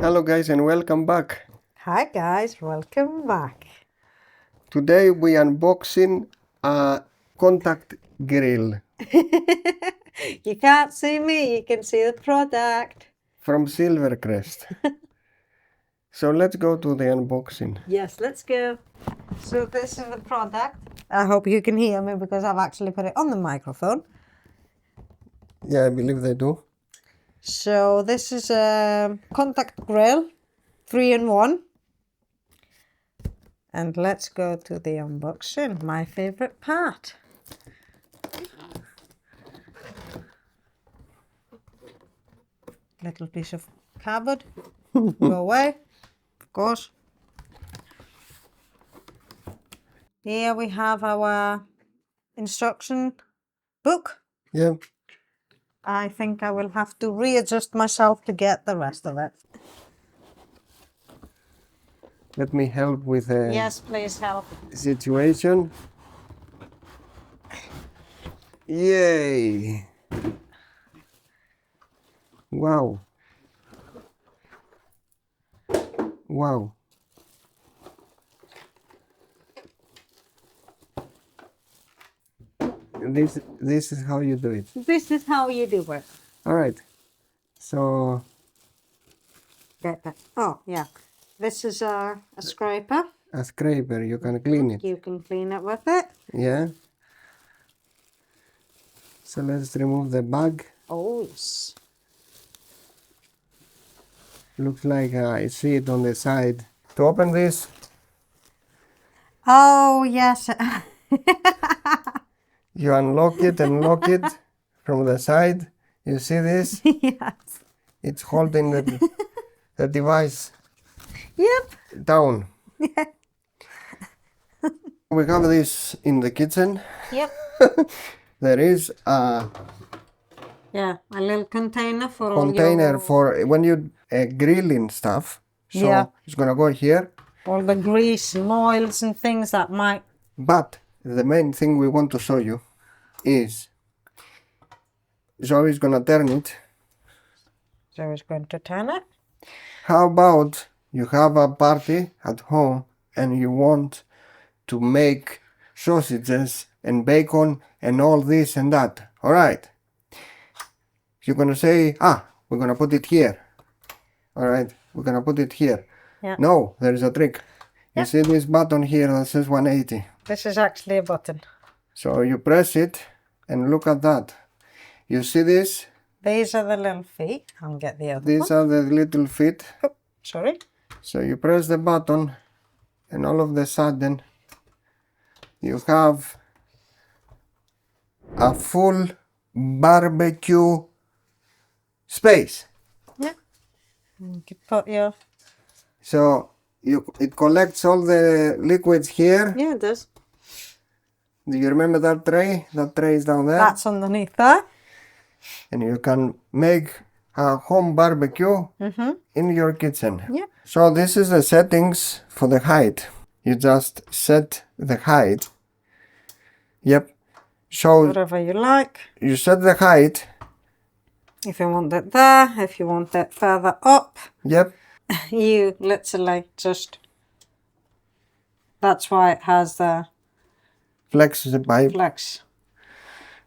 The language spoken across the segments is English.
Hello guys and welcome back. Hi guys, welcome back. Today we unboxing a contact grill You can't see me, you can see the product. from SilverCrest. So let's go to the unboxing. Yes, let's go. So this is the product. I hope you can hear me because I've actually put it on the microphone. Yeah, I believe they do. So this is a contact grill, 3-in-1. And let's go to the unboxing, my favorite part. Little piece of cardboard. Go away, of course. Here we have our instruction book. Yeah. I think I will have to readjust myself to get the rest of it. Let me help with the Yes, please help. situation. Yay! Wow. Wow. This is how you do it. This is how you do it. All right. So Get that. Oh, yeah. This is a scraper. a scraper, you can clean it. You can clean it with it. Yeah. So let's remove the bag. Oh, yes. Looks like I see it on the side. To open this, Oh, yes. you unlock it and lock it from the side. You see this? Yes. It's holding the device Yep. down. We have this in the kitchen. Yep. There is a Yeah, a little container for container all for when you grilling stuff. So Yeah. it's gonna go here. all the grease and oils and things that might. But the main thing we want to show you is Zoe's gonna turn it. So it's going to turn it. How about you have a party at home and you want to make sausages and bacon and all this and that? All right. You're gonna say, we're gonna put it here. All right, we're gonna put it here. Yeah. No, there is a trick. You Yeah. see this button here that says 180. This is actually a button. So you press it and look at that. You see this? These are the little feet. I'll get the other These one. are the little feet. Oh, sorry. So you press the button and all of a sudden you have a full barbecue space. Yeah. You can put your... So it collects all the liquids here. Yeah, it does. Do you remember that tray? That tray is down there. That's underneath there. And you can make a home barbecue in your kitchen. Yeah. So this is the settings for the height. You just set the height. Yep. So Whatever you like. you set the height. If you want it there, if you want it further up, Yep. you literally just... That's why it has the Flex the pipe. flex.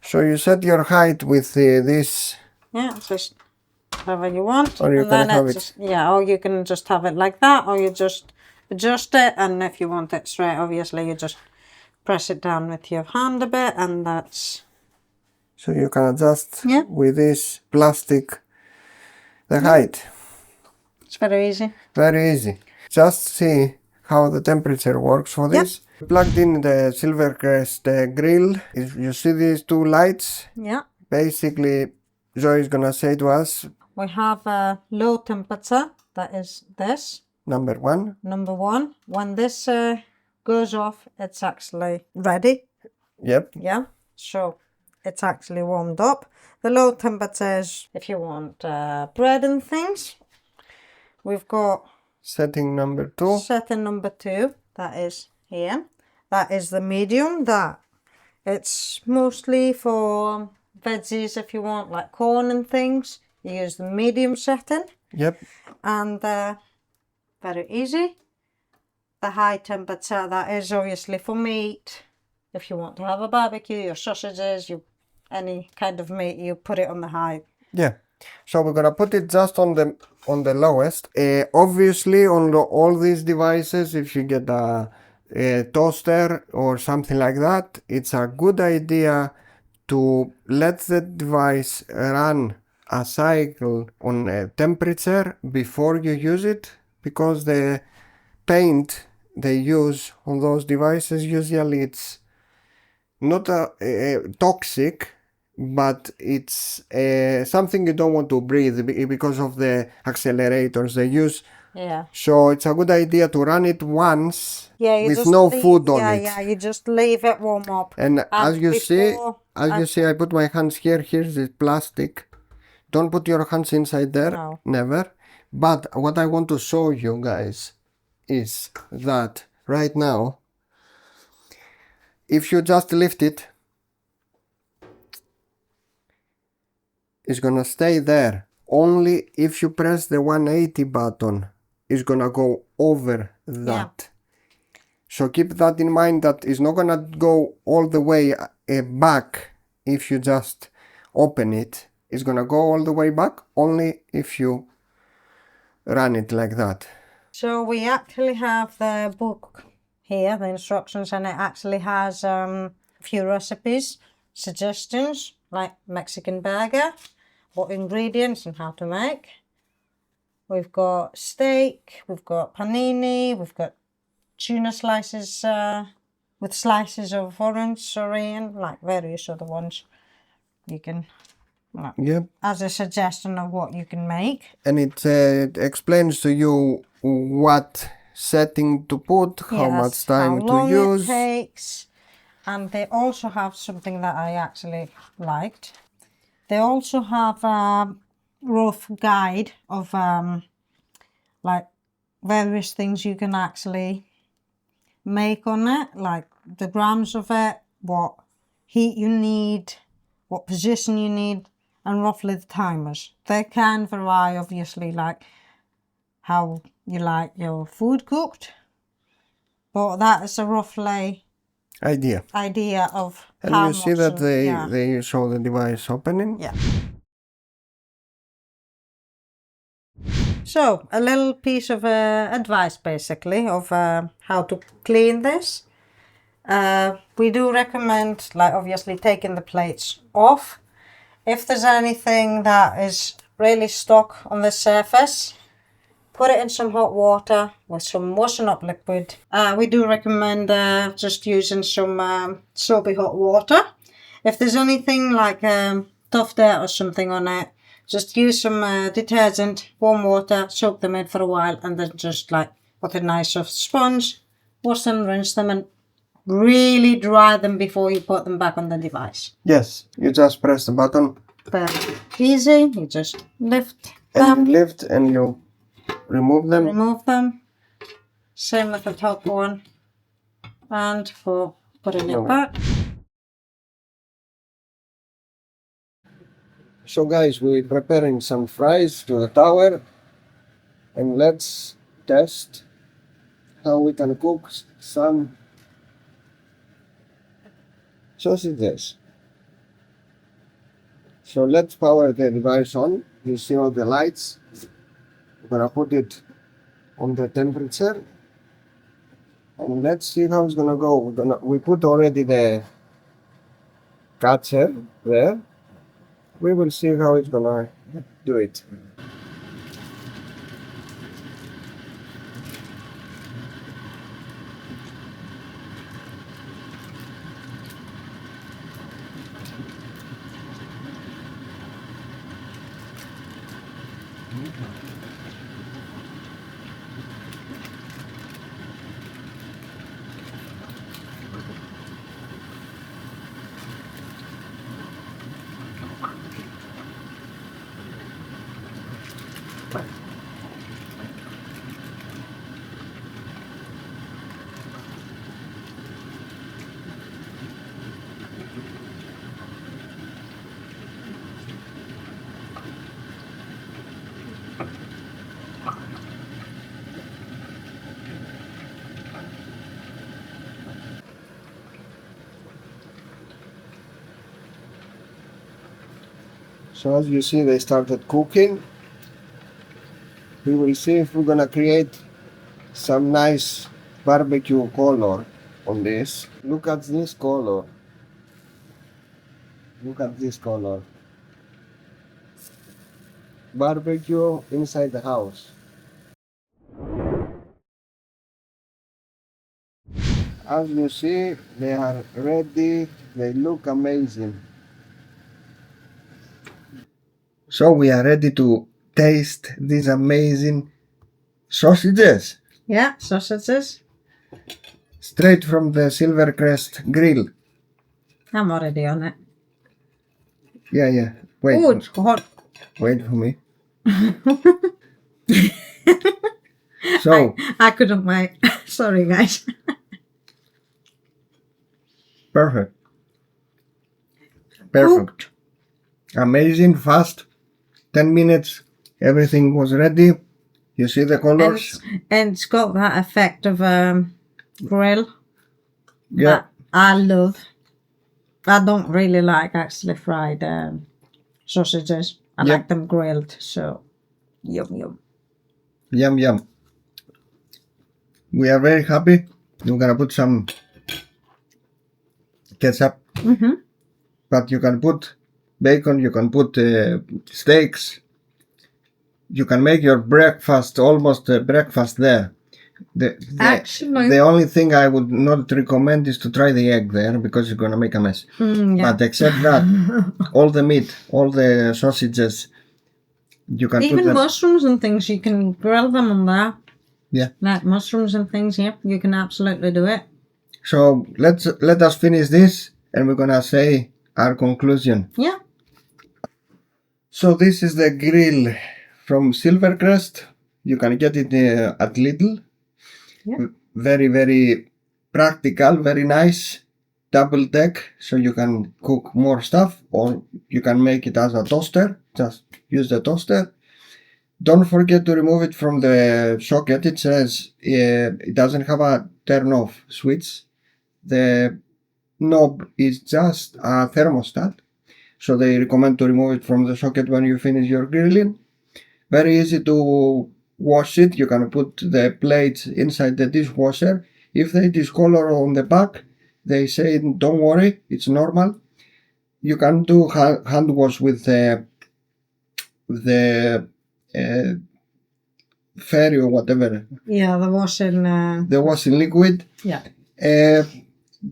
So you set your height with this. Yeah, just whatever you want. Or you and can then have it. just, yeah, or you can just have it like that, or you just adjust it, and if you want it straight, obviously you just press it down with your hand a bit, and that's... So you can adjust Yeah. with this plastic the height. It's very easy. Very easy. Just see how the temperature works for this. Plugged in the SilverCrest grill. If you see these two lights, Yeah. basically Zoe is gonna say to us, We have a low temperature, that is this, number one. number one. When this goes off, it's actually ready. Yep. Yeah, so it's actually warmed up. The low temperature is if you want bread and things. We've got Setting number two. setting number 2, that is here. That is the medium, that it's mostly for veggies if you want like corn and things. You use the medium setting. Yep. And very easy. The high temperature, that is obviously for meat. If you want to have a barbecue, your sausages, any kind of meat, you put it on the high. Yeah. So we're gonna put it just on the lowest. Obviously, on all these devices, if you get a toaster or something like that, it's a good idea to let the device run a cycle on a temperature before you use it, because the paint they use on those devices, usually it's not toxic, but it's something you don't want to breathe because of the accelerators they use. Yeah. So it's a good idea to run it once with just no food on it. Yeah, you just leave it warm up. And as you see, I put my hands here. Here's the plastic. Don't put your hands inside there. No. Never. But what I want to show you guys is that right now, if you just lift it, it's gonna stay there. Only if you press the 180 button, it's gonna go over that. Yeah. So keep that in mind, that it's not gonna go all the way back if you just open it. It's gonna go all the way back only if you run it like that. So we actually have the book here, the instructions, and it actually has a few recipes, suggestions, like Mexican burger, what ingredients and how to make. We've got steak, we've got panini, we've got tuna slices with slices of orange, Syrian, like various other ones. You can, Yep. as a suggestion of what you can make. And it explains to you what setting to put, how much time how long to use. it takes. And they also have something that I actually liked. They also have a rough guide of like various things you can actually make on it, like the grams of it, what heat you need, what position you need, and roughly the timers. They can vary, obviously, like how you like your food cooked, but that is a roughly idea of and how you see much that they show the device opening. Yeah. So a little piece of advice basically of how to clean this. We do recommend, like, obviously taking the plates off. If there's anything that is really stuck on the surface, put it in some hot water with some washing up liquid. We do recommend just using some soapy hot water. If there's anything like tough dirt or something on it, just use some detergent, warm water, soak them in for a while, and then just like with a nice soft sponge, wash them, rinse them, and really dry them before you put them back on the device. Yes, you just press the button. Very easy. You just lift and lift and you remove them. Remove them. Same with the top one. And for putting it back. So guys, we're preparing some fries to the tower, and let's test how we can cook some sausages. So let's power the device on. You see all the lights. We're gonna put it on the temperature, and let's see how it's gonna go. We put already the catcher there. We will see how it's gonna do it. So as you see, they started cooking. We will see if we're gonna create some nice barbecue color on this. Look at this color. Look at this color. Barbecue inside the house. As you see, they are ready. They look amazing. So we are ready to taste these amazing sausages. Yeah, sausages. Straight from the SilverCrest grill. I'm already on it. Yeah. Wait. Oh, it's hot. Wait for me. So I couldn't wait. Sorry, guys. perfect. Cooked. Amazing, fast. 10 minutes. Everything was ready. You see the colors? And it's got that effect of grill. Yeah. That I love. I don't really like actually fried sausages. I Yep. like them grilled. So, yum. Yum. We are very happy. We're gonna put some ketchup. Mm-hmm. But you can put bacon, you can put steaks. You can make your breakfast, almost breakfast there. Actually, the only thing I would not recommend is to try the egg there because you're gonna make a mess. yeah. But except that, all the meat, all the sausages, you can Even put them. mushrooms and things, you can grill them on there. Yeah. Like mushrooms and things, yeah, you can absolutely do it. So let us finish this, and we're gonna say our conclusion. Yeah. So this is the grill from SilverCrest. You can get it at Lidl. Yeah. Very practical, very nice. Double deck, so you can cook more stuff, or you can make it as a toaster. Just use the toaster. Don't forget to remove it from the socket. It says it doesn't have a turn off switch. The knob is just a thermostat, so they recommend to remove it from the socket when you finish your grilling. Very easy to wash it. You can put the plates inside the dishwasher. If they discolor on the back, they say don't worry, it's normal. You can do hand wash with the fairy or whatever. Yeah, the washing liquid. Yeah.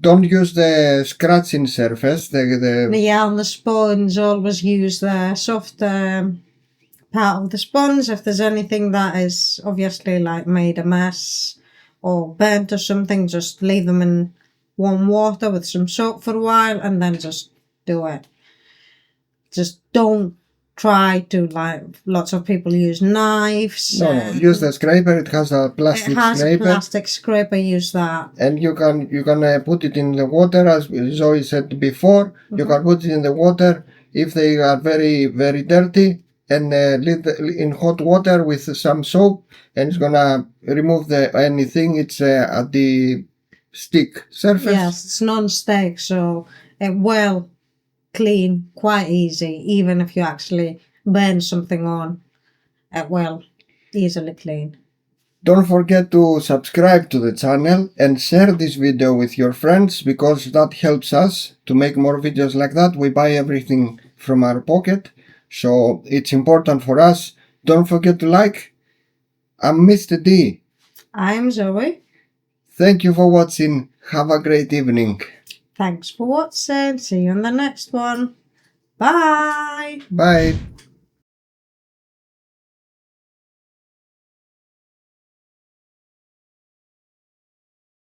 Don't use the scratching surface. Yeah, on the sponge, always use the soft part of the sponge. If there's anything that is obviously like made a mess or burnt or something, just leave them in warm water with some soap for a while and then just do it. Just don't try to, like lots of people use knives. No, use the scraper. It has a plastic scraper. Plastic scraper, use that. And you can put it in the water, as Zoe said before. Mm-hmm. You can put it in the water if they are very dirty, and leave in hot water with some soap, and it's gonna remove anything. It's at the stick surface. Yes, it's non-stick, so it will clean quite easy. Even if you actually burn something on, it will easily clean. Don't forget to subscribe to the channel and share this video with your friends, because that helps us to make more videos like that. We buy everything from our pocket, so it's important for us. Don't forget to like. I'm Mr. D. I'm Zoe. Thank you for watching. Have a great evening. Thanks for watching. See you on the next one. Bye. Bye.